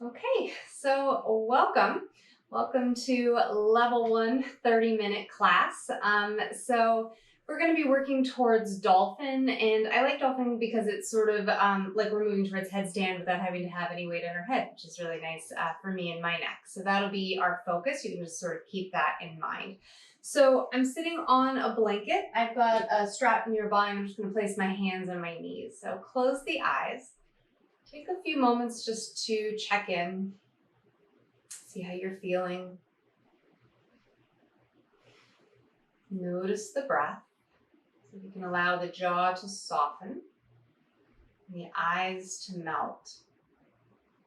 Okay, so welcome to level 1 30-minute class. So we're going to be working towards Dolphin, and I like Dolphin because it's sort of like we're moving towards headstand without having to have any weight on our head, which is really nice for me and my neck. So that'll be our focus. You can just sort of keep that in mind. So I'm sitting on a blanket. I've got a strap nearby, and I'm just going to place my hands on my knees. So close the eyes. Take a few moments just to check in, see how you're feeling. Notice the breath. So you can allow the jaw to soften, and the eyes to melt.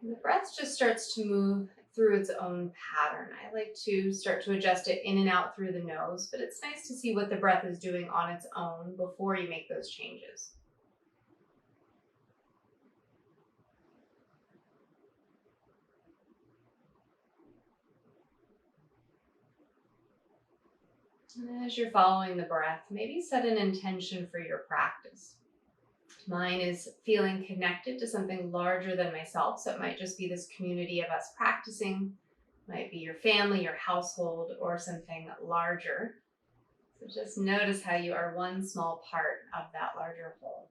And the breath just starts to move through its own pattern. I like to start to adjust it in and out through the nose, but it's nice to see what the breath is doing on its own before you make those changes. And as you're following the breath, maybe set an intention for your practice. Mine is feeling connected to something larger than myself, so it might just be this community of us practicing. It might be your family, your household, or something larger. So just notice how you are one small part of that larger whole.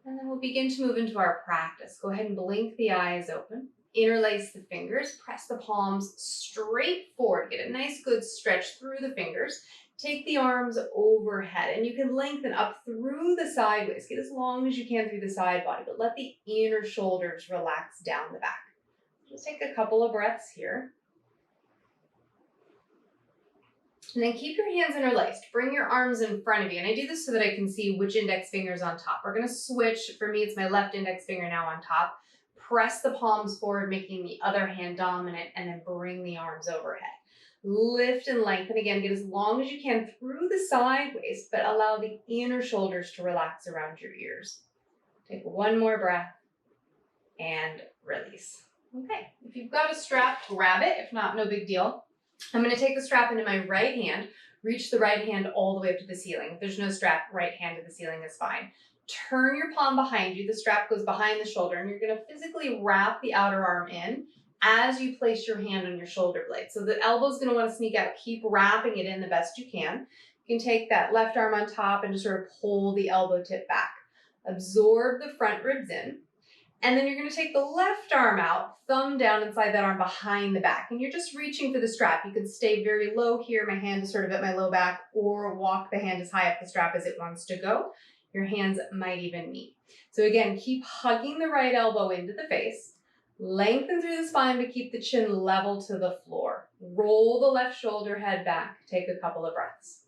And then we'll begin to move into our practice. Go ahead and blink the eyes open. Interlace the fingers, press the palms straight forward. Get a nice good stretch through the fingers. Take the arms overhead, and you can lengthen up through the sideways. Get as long as you can through the side body, but let the inner shoulders relax down the back. Just take a couple of breaths here. And then keep your hands interlaced. Bring your arms in front of you. And I do this so that I can see which index finger is on top. We're going to switch. For me, it's my left index finger now on top. Press the palms forward, making the other hand dominant, and then bring the arms overhead. Lift and lengthen. Again, get as long as you can through the sideways, but allow the inner shoulders to relax around your ears. Take one more breath and release. Okay, if you've got a strap, grab it. If not, no big deal. I'm going to take the strap into my right hand, reach the right hand all the way up to the ceiling. If there's no strap, right hand to the ceiling is fine. Turn your palm behind you. The strap goes behind the shoulder, and you're going to physically wrap the outer arm in as you place your hand on your shoulder blade. So the elbow's going to want to sneak out. Keep wrapping it in the best you can. You can take that left arm on top and just sort of pull the elbow tip back. Absorb the front ribs in. And then you're going to take the left arm out, thumb down inside that arm behind the back. And you're just reaching for the strap. You can stay very low here. My hand is sort of at my low back, or walk the hand as high up the strap as it wants to go. Your hands might even meet. So again, keep hugging the right elbow into the face. Lengthen through the spine to keep the chin level to the floor. Roll the left shoulder, head back. Take a couple of breaths.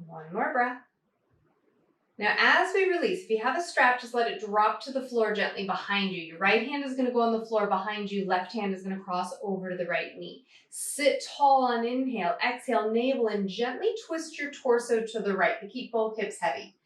One more breath. Now, as we release, if you have a strap, just let it drop to the floor gently behind you. Your right hand is going to go on the floor behind you. Left hand is going to cross over to the right knee. Sit tall on inhale. Exhale, navel in. Gently twist your torso to the right to keep both hips heavy.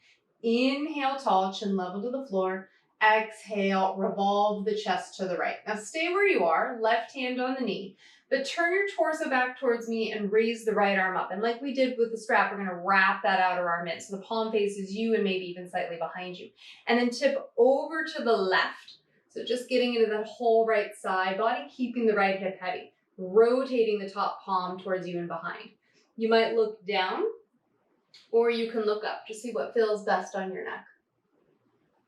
Inhale, tall, chin level to the floor. Exhale, revolve the chest to the right. Now, stay where you are, left hand on the knee. But turn your torso back towards me and raise the right arm up. And like we did with the strap, we're going to wrap that outer arm in. So the palm faces you and maybe even slightly behind you. And then tip over to the left. So just getting into that whole right side body, keeping the right hip heavy. Rotating the top palm towards you and behind. You might look down, or you can look up to see what feels best on your neck.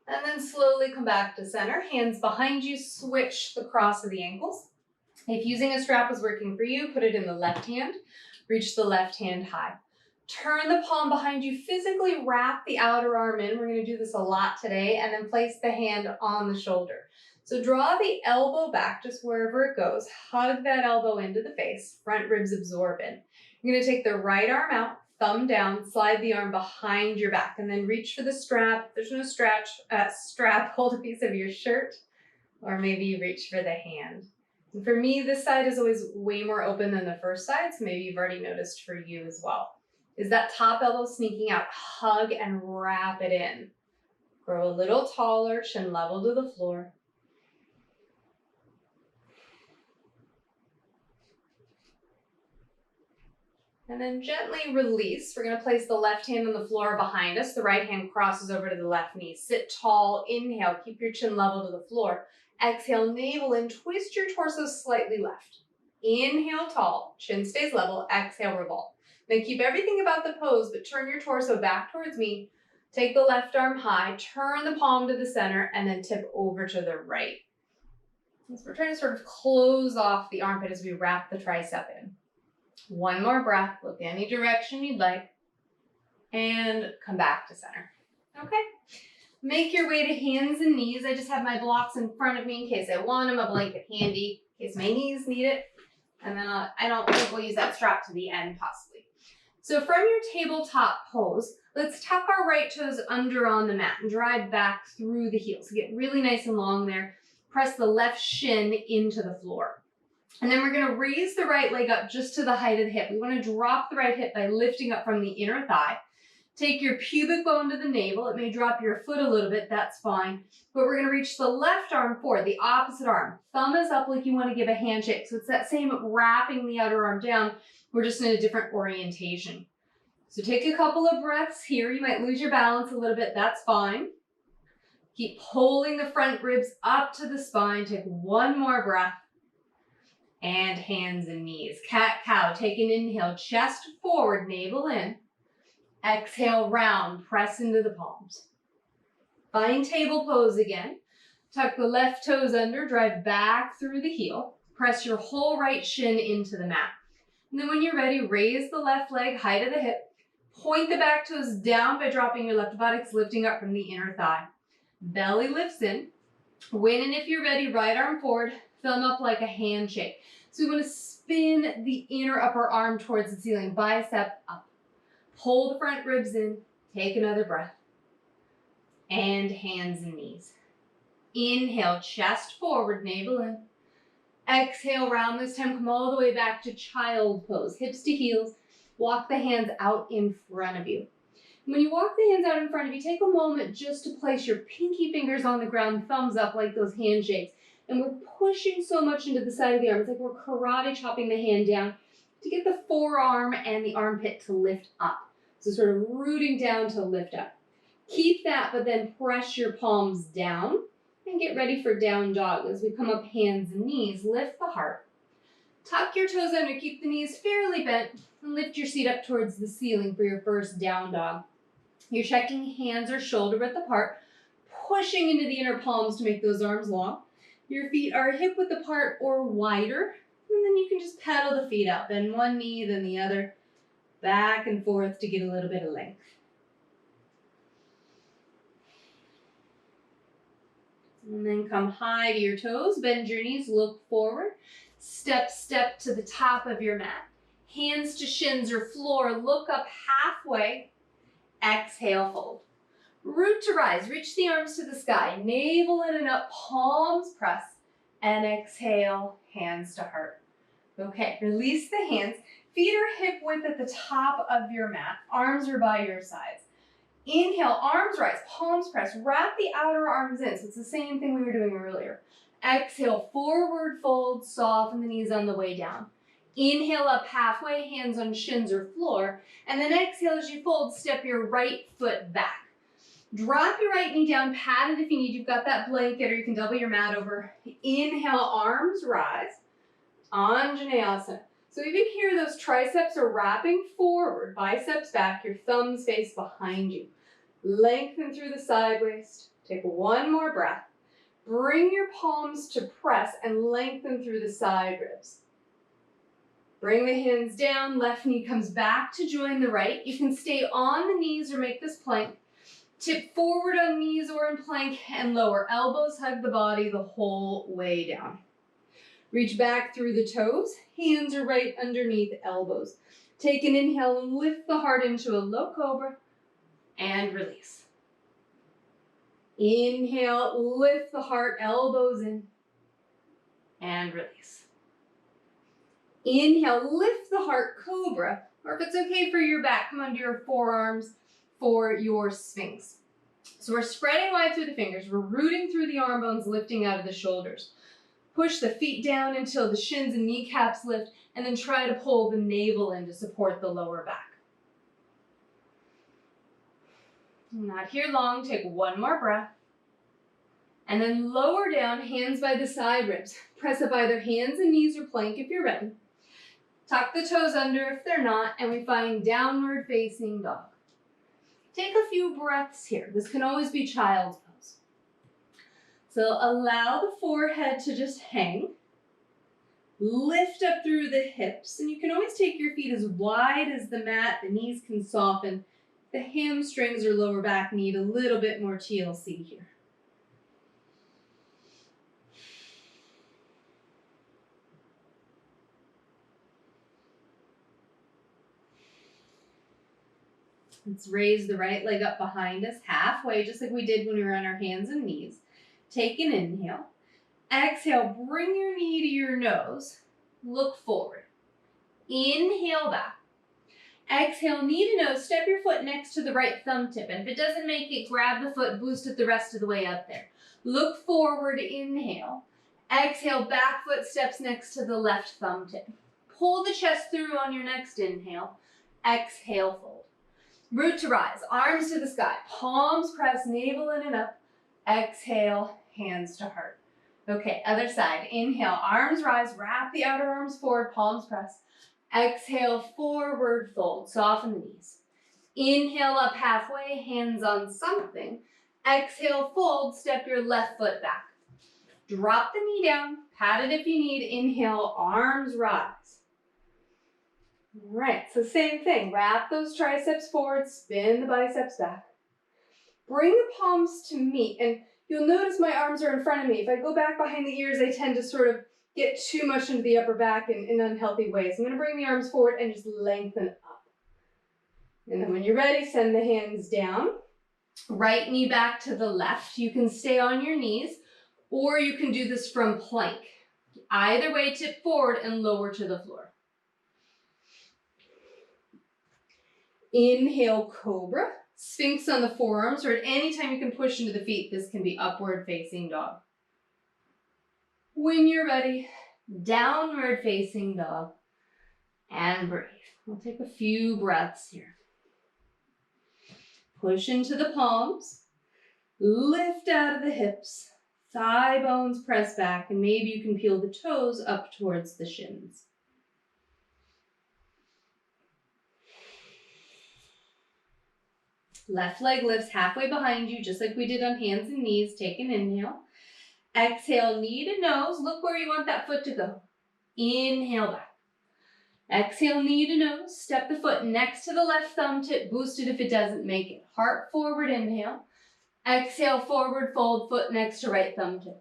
And then slowly come back to center. Hands behind you, switch the cross of the ankles. If using a strap is working for you, put it in the left hand. Reach the left hand high. Turn the palm behind you. Physically wrap the outer arm in. We're going to do this a lot today. And then place the hand on the shoulder. So draw the elbow back just wherever it goes. Hug that elbow into the face. Front ribs absorb in. You're going to take the right arm out. Thumb down, slide the arm behind your back, and then reach for the strap. If there's no strap, hold a piece of your shirt, or maybe you reach for the hand. And for me, this side is always way more open than the first side, so maybe you've already noticed for you as well. Is that top elbow sneaking out? Hug and wrap it in. Grow a little taller, chin level to the floor. And then gently release. We're gonna place the left hand on the floor behind us. The right hand crosses over to the left knee. Sit tall, inhale, keep your chin level to the floor. Exhale, navel in, twist your torso slightly left. Inhale, tall, chin stays level, exhale, revolve. Then keep everything about the pose, but turn your torso back towards me. Take the left arm high, turn the palm to the center, and then tip over to the right. So we're trying to sort of close off the armpit as we wrap the tricep in. One more breath, look any direction you'd like, and come back to center. Okay? Make your way to hands and knees. I just have my blocks in front of me in case I want them, a blanket handy, in case my knees need it. And then I don't think we'll use that strap to the end, possibly. So from your tabletop pose, let's tuck our right toes under on the mat and drive back through the heels. So get really nice and long there. Press the left shin into the floor. And then we're going to raise the right leg up just to the height of the hip. We want to drop the right hip by lifting up from the inner thigh. Take your pubic bone to the navel. It may drop your foot a little bit, that's fine. But we're going to reach the left arm forward, the opposite arm. Thumb is up like you want to give a handshake. So it's that same wrapping the outer arm down. We're just in a different orientation. So take a couple of breaths here. You might lose your balance a little bit, that's fine. Keep pulling the front ribs up to the spine. Take one more breath. And hands and knees. Cat-cow, take an inhale, chest forward, navel in. Exhale, round, press into the palms. Find table pose again. Tuck the left toes under, drive back through the heel. Press your whole right shin into the mat. And then when you're ready, raise the left leg, height of the hip. Point the back toes down by dropping your left buttocks, lifting up from the inner thigh. Belly lifts in. Win, and if you're ready, right arm forward, thumb up like a handshake. So we want to spin the inner upper arm towards the ceiling, bicep up. Pull the front ribs in, take another breath. And hands and knees. Inhale, chest forward, navel in. Exhale, round this time, come all the way back to child pose, hips to heels. Walk the hands out in front of you. When you walk the hands out in front of you, take a moment just to place your pinky fingers on the ground, thumbs up like those handshakes. And we're pushing so much into the side of the arm. It's like we're karate chopping the hand down to get the forearm and the armpit to lift up. So sort of rooting down to lift up. Keep that, but then press your palms down and get ready for down dog. As we come up hands and knees, lift the heart. Tuck your toes under, keep the knees fairly bent, and lift your seat up towards the ceiling for your first down dog. You're checking hands or shoulder width apart, pushing into the inner palms to make those arms long. Your feet are hip width apart or wider, and then you can just pedal the feet out. Then one knee, then the other, back and forth to get a little bit of length. And then come high to your toes, bend your knees, look forward. Step to the top of your mat. Hands to shins or floor, look up halfway. Exhale, fold. Root to rise, reach the arms to the sky. Navel in and up, palms press. And exhale, hands to heart. Okay, release the hands. Feet are hip width at the top of your mat. Arms are by your sides. Inhale, arms rise, palms press. Wrap the outer arms in. So it's the same thing we were doing earlier. Exhale, forward fold, soften the knees on the way down. Inhale up halfway, hands on shins or floor. And then exhale as you fold, step your right foot back. Drop your right knee down, pat it if you need. You've got that blanket, or you can double your mat over. Inhale, arms rise. Anjaneyasana. So even here, those triceps are wrapping forward, biceps back, your thumbs face behind you. Lengthen through the side waist. Take one more breath. Bring your palms to press and lengthen through the side ribs. Bring the hands down, left knee comes back to join the right. You can stay on the knees or make this plank. Tip forward on knees or in plank and lower. Elbows hug the body the whole way down. Reach back through the toes. Hands are right underneath elbows. Take an inhale and lift the heart into a low cobra and release. Inhale, lift the heart, elbows in and release. Inhale, lift the heart, cobra, or if it's okay for your back, come under your forearms for your sphinx. So we're spreading wide through the fingers. We're rooting through the arm bones, lifting out of the shoulders. Push the feet down until the shins and kneecaps lift, and then try to pull the navel in to support the lower back. Not here long, take one more breath. And then lower down, hands by the side ribs. Press up either hands and knees or plank if you're ready. Tuck the toes under if they're not, and we find downward facing dog. Take a few breaths here. This can always be child's pose. So allow the forehead to just hang. Lift up through the hips, and you can always take your feet as wide as the mat. The knees can soften. The hamstrings or lower back need a little bit more TLC here. Let's raise the right leg up behind us halfway, just like we did when we were on our hands and knees. Take an inhale. Exhale, bring your knee to your nose. Look forward. Inhale back. Exhale, knee to nose. Step your foot next to the right thumb tip. And if it doesn't make it, grab the foot, boost it the rest of the way up there. Look forward, inhale. Exhale, back foot steps next to the left thumb tip. Pull the chest through on your next inhale. Exhale, fold. Root to rise, arms to the sky. Palms press, navel in and up. Exhale, hands to heart. Okay, other side. Inhale, arms rise, wrap the outer arms forward, palms press. Exhale, forward fold, soften the knees. Inhale up halfway, hands on something. Exhale, fold, step your left foot back. Drop the knee down, pat it if you need. Inhale, arms rise. All right, so same thing. Wrap those triceps forward, spin the biceps back. Bring the palms to meet, and you'll notice my arms are in front of me. If I go back behind the ears, I tend to sort of get too much into the upper back in unhealthy ways. I'm going to bring the arms forward and just lengthen up. And then when you're ready, send the hands down. Right knee back to the left. You can stay on your knees, or you can do this from plank. Either way, tip forward and lower to the floor. Inhale, cobra. Sphinx on the forearms, or at any time you can push into the feet. This can be upward facing dog. When you're ready, downward facing dog, and breathe. We'll take a few breaths here. Push into the palms, lift out of the hips, thigh bones press back, and maybe you can peel the toes up towards the shins. Left leg lifts halfway behind you, just like we did on hands and knees. Take an inhale. Exhale, knee to nose. Look where you want that foot to go. Inhale back. Exhale, knee to nose. Step the foot next to the left thumb tip. Boost it if it doesn't make it. Heart forward, inhale. Exhale, forward fold, foot next to right thumb tip.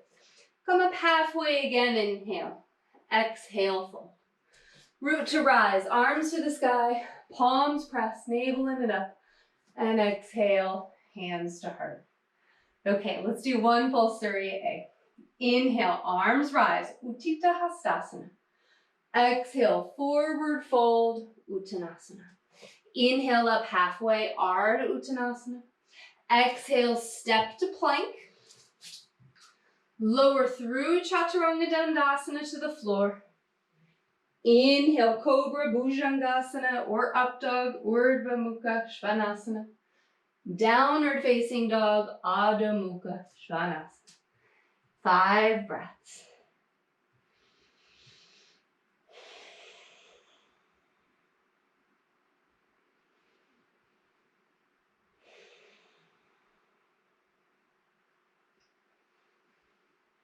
Come up halfway again, inhale. Exhale, fold. Root to rise, arms to the sky, palms press, navel in and up. And exhale, hands to heart. Okay, let's do one full Surya A. Inhale, arms rise, Utthita Hastasana. Exhale, forward fold, Uttanasana. Inhale up halfway, Ardha Uttanasana. Exhale, step to plank. Lower through Chaturanga Dandasana to the floor. Inhale, Cobra, Bhujangasana, or Up Dog, Urdhva Mukha Svanasana. Downward Facing Dog, Adho Mukha Svanasana. 5 breaths.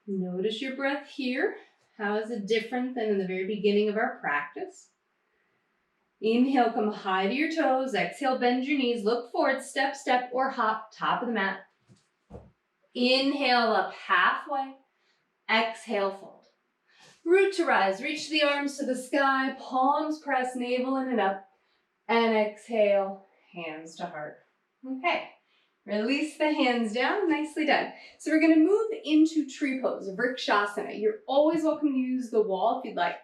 Notice your breath here. How is it different than in the very beginning of our practice? Inhale, come high to your toes. Exhale, bend your knees. Look forward, step, step, or hop, top of the mat. Inhale up halfway. Exhale, fold. Root to rise. Reach the arms to the sky. Palms press, navel in and up. And exhale, hands to heart. Okay. Release the hands down. Nicely done. So we're going to move into tree pose, Vrikshasana. You're always welcome to use the wall if you'd like.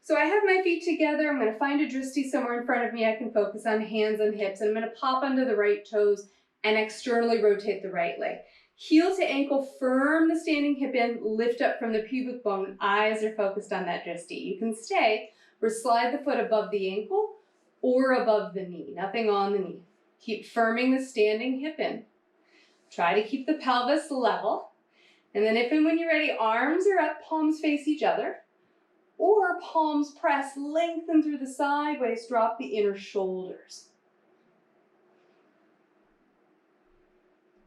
So I have my feet together. I'm going to find a drishti somewhere in front of me. I can focus on hands and hips. And I'm going to pop under the right toes and externally rotate the right leg. Heel to ankle, firm the standing hip in, lift up from the pubic bone, eyes are focused on that disty. You can stay or slide the foot above the ankle or above the knee, nothing on the knee. Keep firming the standing hip in. Try to keep the pelvis level. And then if and when you're ready, arms are up, palms face each other, or palms press, lengthen through the side waist, drop the inner shoulders.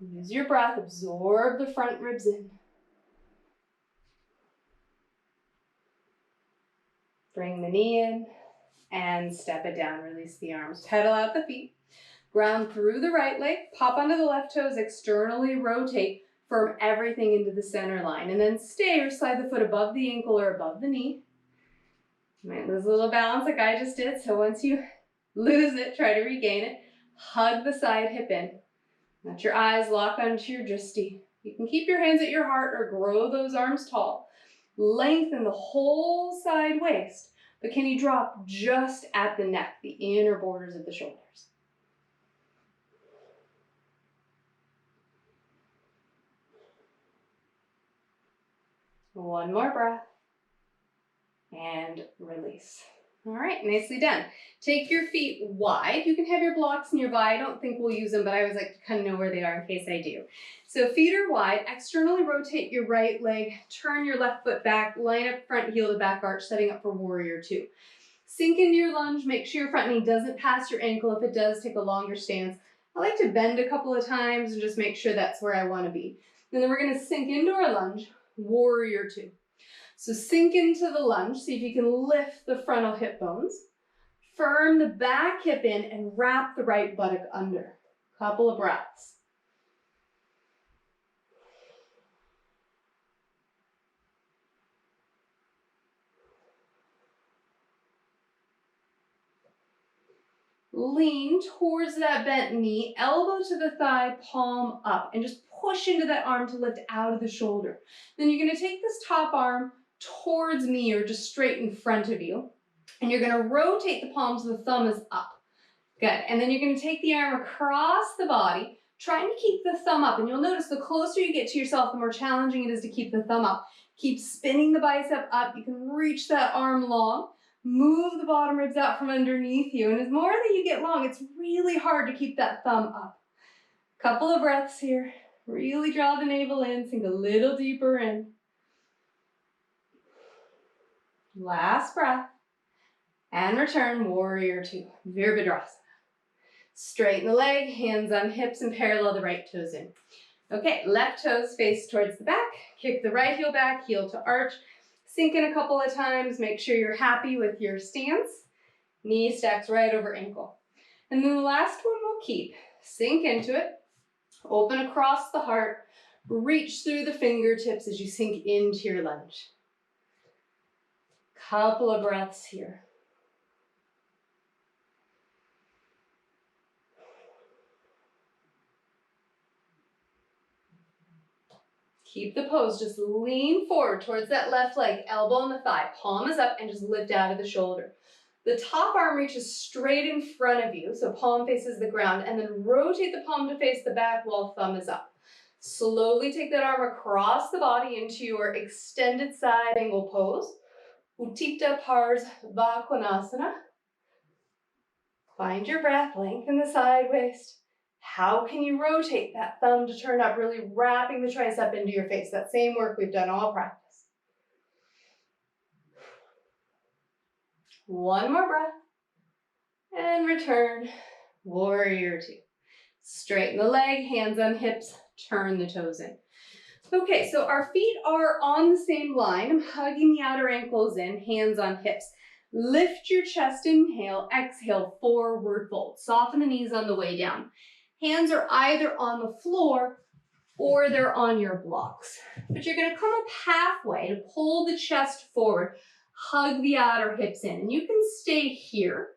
Use your breath, absorb the front ribs in. Bring the knee in and step it down, release the arms, pedal out the feet. Ground through the right leg, pop onto the left toes, externally rotate, firm everything into the center line, and then stay or slide the foot above the ankle or above the knee. You might lose a little balance like I just did, so once you lose it, try to regain it. Hug the side hip in. Let your eyes lock onto your drishti. You can keep your hands at your heart or grow those arms tall. Lengthen the whole side waist, but can you drop just at the neck, the inner borders of the shoulders? One more breath, and release. All right, nicely done. Take your feet wide. You can have your blocks nearby. I don't think we'll use them, but I always like to kind of know where they are in case I do. So feet are wide, externally rotate your right leg, turn your left foot back, line up front heel to back arch, setting up for warrior two. Sink into your lunge, make sure your front knee doesn't pass your ankle. If it does, take a longer stance. I like to bend a couple of times and just make sure that's where I want to be. And then we're gonna sink into our lunge, warrior two. So sink into the lunge, see if you can lift the frontal hip bones. Firm the back hip in and wrap the right buttock under. Couple of breaths. Lean towards that bent knee, elbow to the thigh, palm up, and just push into that arm to lift out of the shoulder. Then you're gonna take this top arm towards me or just straight in front of you. And you're gonna rotate the palms, the thumb is up. Good, and then you're gonna take the arm across the body, trying to keep the thumb up. And you'll notice the closer you get to yourself, the more challenging it is to keep the thumb up. Keep spinning the bicep up. You can reach that arm long. Move the bottom ribs out from underneath you. And as more that you get long, it's really hard to keep that thumb up. Couple of breaths here. Really draw the navel in, sink a little deeper in. Last breath. And return, warrior two, Virabhadrasana. Straighten the leg, hands on hips, and parallel the right toes in. Okay, left toes face towards the back. Kick the right heel back, heel to arch. Sink in a couple of times, make sure you're happy with your stance. Knee stacks right over ankle. And then the last one we'll keep. Sink into it, open across the heart, reach through the fingertips as you sink into your lunge. Couple of breaths here. Keep the pose, just lean forward towards that left leg, elbow on the thigh, palm is up, and just lift out of the shoulder. The top arm reaches straight in front of you, so palm faces the ground, and then rotate the palm to face the back while thumb is up. Slowly take that arm across the body into your extended side angle pose. Utthita Parsvakonasana. Find your breath, lengthen the side waist. How can you rotate that thumb to turn up, really wrapping the tricep into your face? That same work we've done all practice. One more breath. And return, warrior two. Straighten the leg, hands on hips, turn the toes in. Okay, so our feet are on the same line. I'm hugging the outer ankles in, hands on hips. Lift your chest, inhale, exhale, forward fold. Soften the knees on the way down. Hands are either on the floor or they're on your blocks. But you're gonna come up halfway to pull the chest forward, hug the outer hips in. And you can stay here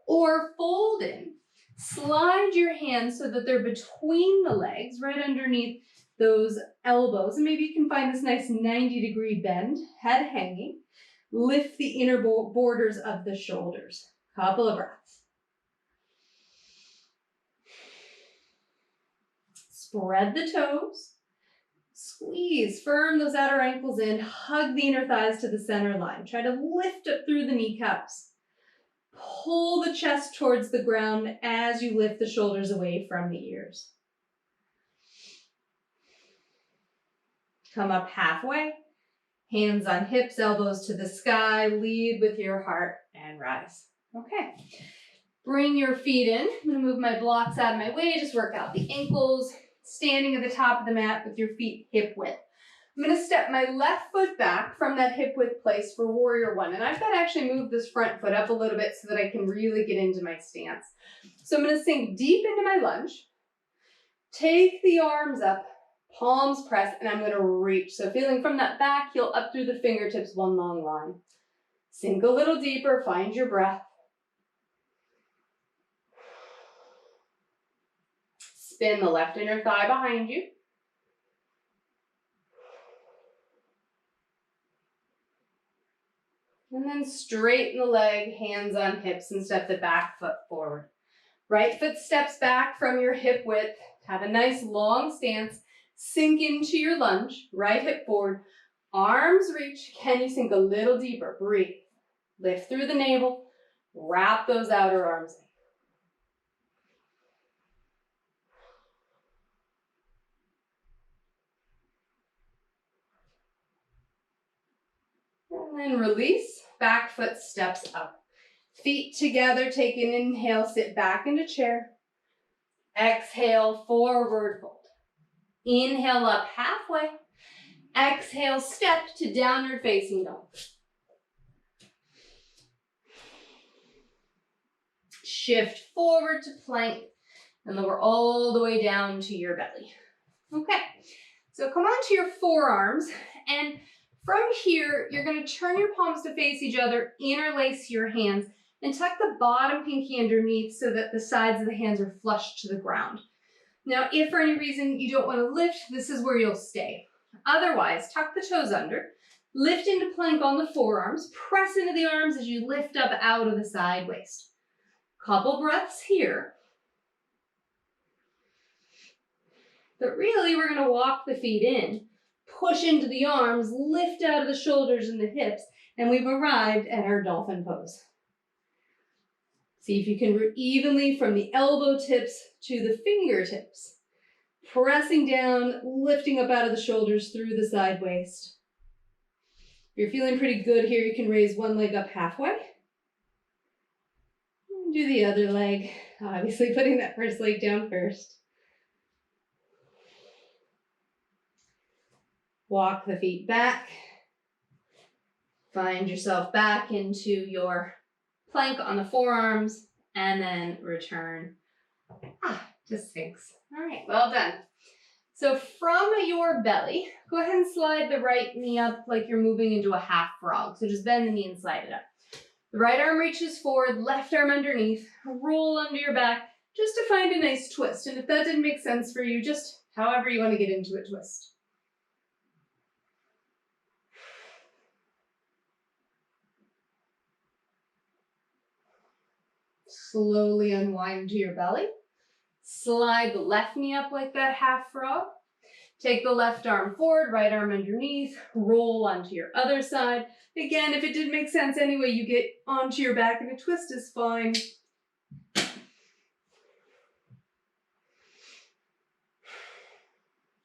or fold in. Slide your hands so that they're between the legs, right underneath those elbows. And maybe you can find this nice 90-degree bend, head hanging. Lift the inner borders of the shoulders. Couple of breaths. Spread the toes. Squeeze, firm those outer ankles in, hug the inner thighs to the center line. Try to lift up through the kneecaps. Pull the chest towards the ground as you lift the shoulders away from the ears. Come up halfway, hands on hips, elbows to the sky, lead with your heart and rise. Okay, bring your feet in. I'm gonna move my blocks out of my way, just work out the ankles, standing at the top of the mat with your feet hip width. I'm gonna step my left foot back from that hip width place for warrior one. And I've got to actually move this front foot up a little bit so that I can really get into my stance. So I'm gonna sink deep into my lunge, take the arms up, palms press, and I'm gonna reach. So feeling from that back heel up through the fingertips, one long line. Sink a little deeper, find your breath. Spin the left inner thigh behind you. And then straighten the leg, hands on hips, and step the back foot forward. Right foot steps back from your hip width. Have a nice long stance. Sink into your lunge, right hip forward. Arms reach. Can you sink a little deeper? Breathe. Lift through the navel. Wrap those outer arms in. And then release. Back foot steps up. Feet together. Take an inhale. Sit back into chair. Exhale, forward fold. Inhale up halfway. Exhale, step to downward facing dog. Shift forward to plank and lower all the way down to your belly. Okay, so come onto your forearms, and from here, you're going to turn your palms to face each other, interlace your hands, and tuck the bottom pinky underneath so that the sides of the hands are flush to the ground. Now, if for any reason you don't want to lift, this is where you'll stay. Otherwise, tuck the toes under, lift into plank on the forearms, press into the arms as you lift up out of the side waist. Couple breaths here. But really, we're going to walk the feet in, push into the arms, lift out of the shoulders and the hips, and we've arrived at our dolphin pose. See if you can root evenly from the elbow tips to the fingertips. Pressing down, lifting up out of the shoulders through the side waist. If you're feeling pretty good here, you can raise one leg up halfway. And do the other leg, obviously putting that first leg down first. Walk the feet back. Find yourself back into your plank on the forearms, and then return to Sphinx. All right, well done. So from your belly, go ahead and slide the right knee up like you're moving into a half frog. So just bend the knee and slide it up. The right arm reaches forward, left arm underneath, roll under your back just to find a nice twist. And if that didn't make sense for you, just however you want to get into a twist. Slowly unwind to your belly. Slide the left knee up like that half frog. Take the left arm forward, right arm underneath, roll onto your other side. Again, if it didn't make sense anyway, you get onto your back and a twist is fine.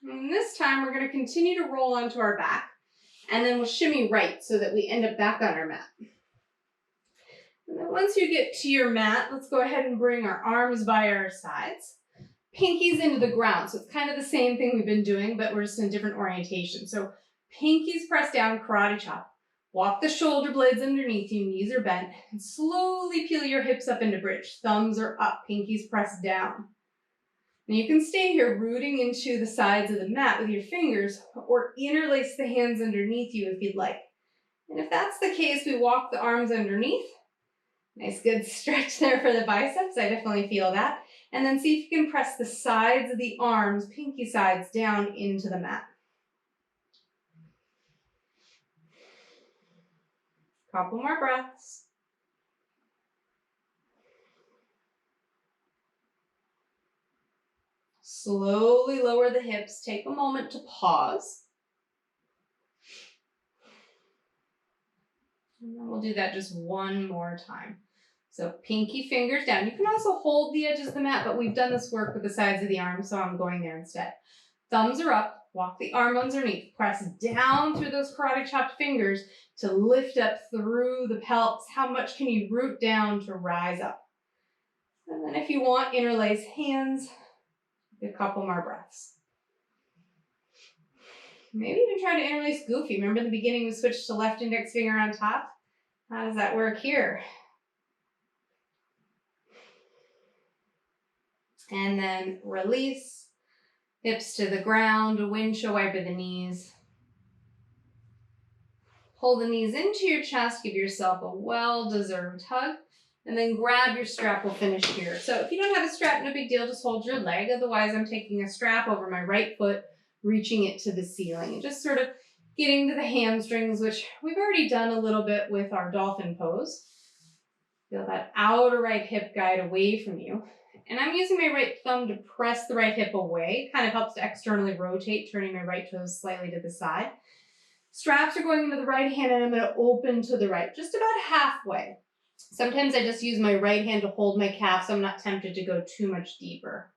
And this time we're going to continue to roll onto our back, and then we'll shimmy right so that we end up back on our mat. And then once you get to your mat, let's go ahead and bring our arms by our sides. Pinkies into the ground. So it's kind of the same thing we've been doing, but we're just in a different orientation. So pinkies press down, karate chop. Walk the shoulder blades underneath you, knees are bent, and slowly peel your hips up into bridge. Thumbs are up, pinkies press down. And you can stay here rooting into the sides of the mat with your fingers, or interlace the hands underneath you if you'd like. And if that's the case, we walk the arms underneath. Nice good stretch there for the biceps. I definitely feel that. And then see if you can press the sides of the arms, pinky sides, down into the mat. Couple more breaths. Slowly lower the hips. Take a moment to pause. And then we'll do that just one more time. So pinky fingers down. You can also hold the edges of the mat, but we've done this work with the sides of the arms, so I'm going there instead. Thumbs are up. Walk the arm underneath. Press down through those karate chopped fingers to lift up through the pelvis. How much can you root down to rise up? And then if you want, interlace hands. A couple more breaths. Maybe even try to interlace goofy. Remember in the beginning we switched to left index finger on top? How does that work here? And then release. Hips to the ground, windshield wiper the knees. Pull the knees into your chest, give yourself a well-deserved hug, and then grab your strap. We'll finish here. So if you don't have a strap, no big deal, just hold your leg. Otherwise, I'm taking a strap over my right foot, reaching it to the ceiling, and just sort of getting to the hamstrings, which we've already done a little bit with our dolphin pose. Feel that outer right hip guide away from you. And I'm using my right thumb to press the right hip away. Kind of helps to externally rotate, turning my right toes slightly to the side. Straps are going into the right hand and I'm going to open to the right, just about halfway. Sometimes I just use my right hand to hold my calf so I'm not tempted to go too much deeper.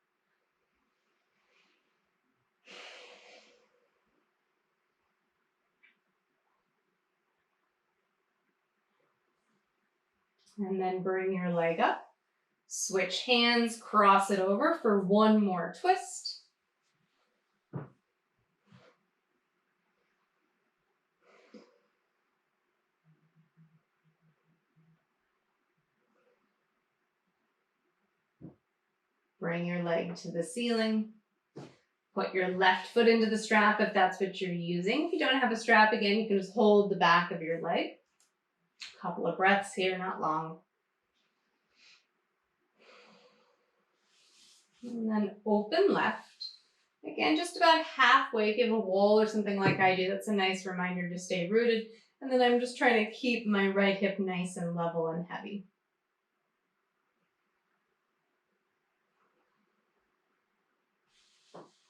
And then bring your leg up. Switch hands, cross it over for one more twist. Bring your leg to the ceiling. Put your left foot into the strap if that's what you're using. If you don't have a strap, again, you can just hold the back of your leg. A couple of breaths here, not long. And then open left. Again, just about halfway. If you have a wall or something like I do, that's a nice reminder to stay rooted. And then I'm just trying to keep my right hip nice and level and heavy.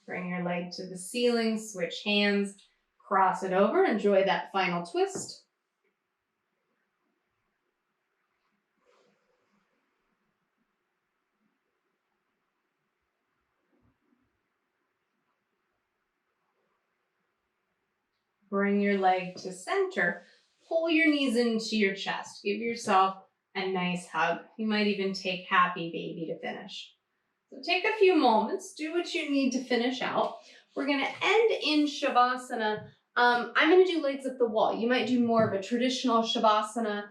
Bring your leg to the ceiling, switch hands, cross it over. Enjoy that final twist. Bring your leg to center. Pull your knees into your chest. Give yourself a nice hug. You might even take happy baby to finish. So take a few moments, do what you need to finish out. We're going to end in Shavasana. I'm going to do legs up the wall. You might do more of a traditional Shavasana,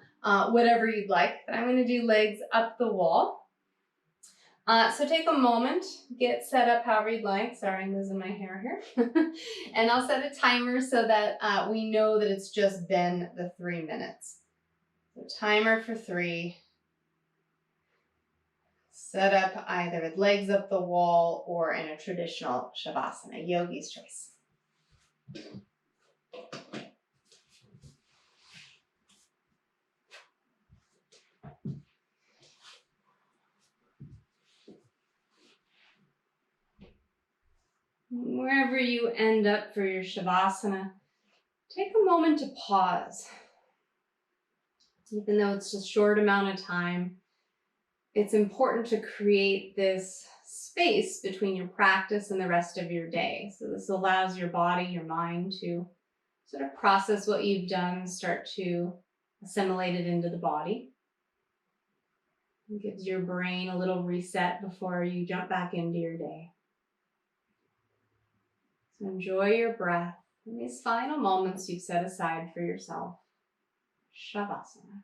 whatever you'd like, but I'm going to do legs up the wall. So take a moment, get set up however you'd like. Sorry, I'm losing my hair here. And I'll set a timer so that we know that it's just been the 3 minutes. So timer for 3. Set up either with legs up the wall or in a traditional Shavasana, yogi's choice. Wherever you end up for your Shavasana, take a moment to pause. Even though it's just a short amount of time, it's important to create this space between your practice and the rest of your day. So this allows your body, your mind to sort of process what you've done, start to assimilate it into the body. It gives your brain a little reset before you jump back into your day. So enjoy your breath in these final moments you've set aside for yourself. Shavasana.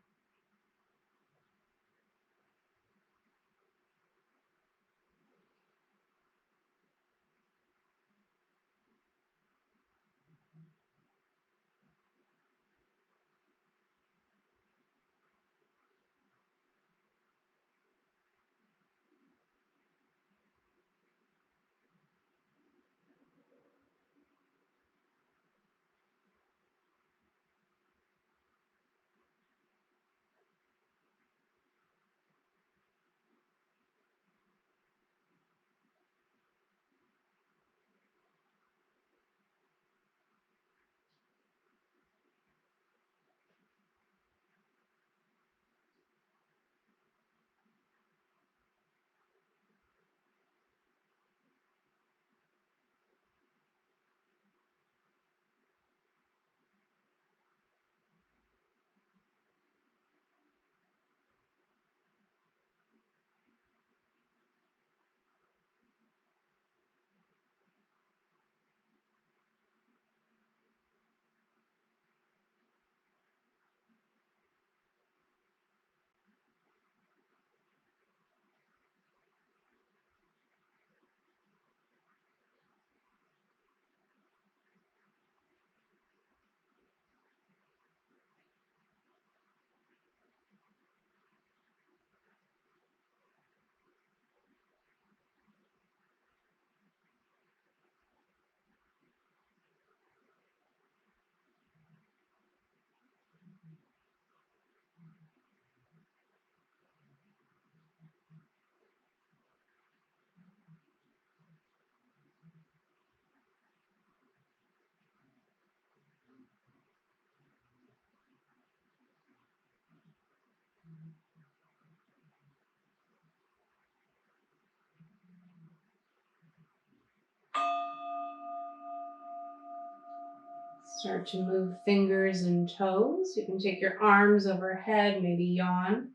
Start to move fingers and toes. You can take your arms overhead, maybe yawn.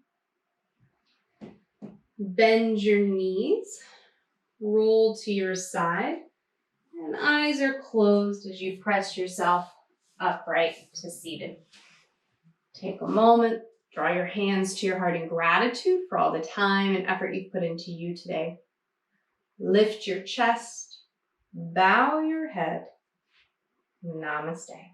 Bend your knees. Roll to your side. And eyes are closed as you press yourself upright to seated. Take a moment. Draw your hands to your heart in gratitude for all the time and effort you've put into you today. Lift your chest. Bow your head. Namaste.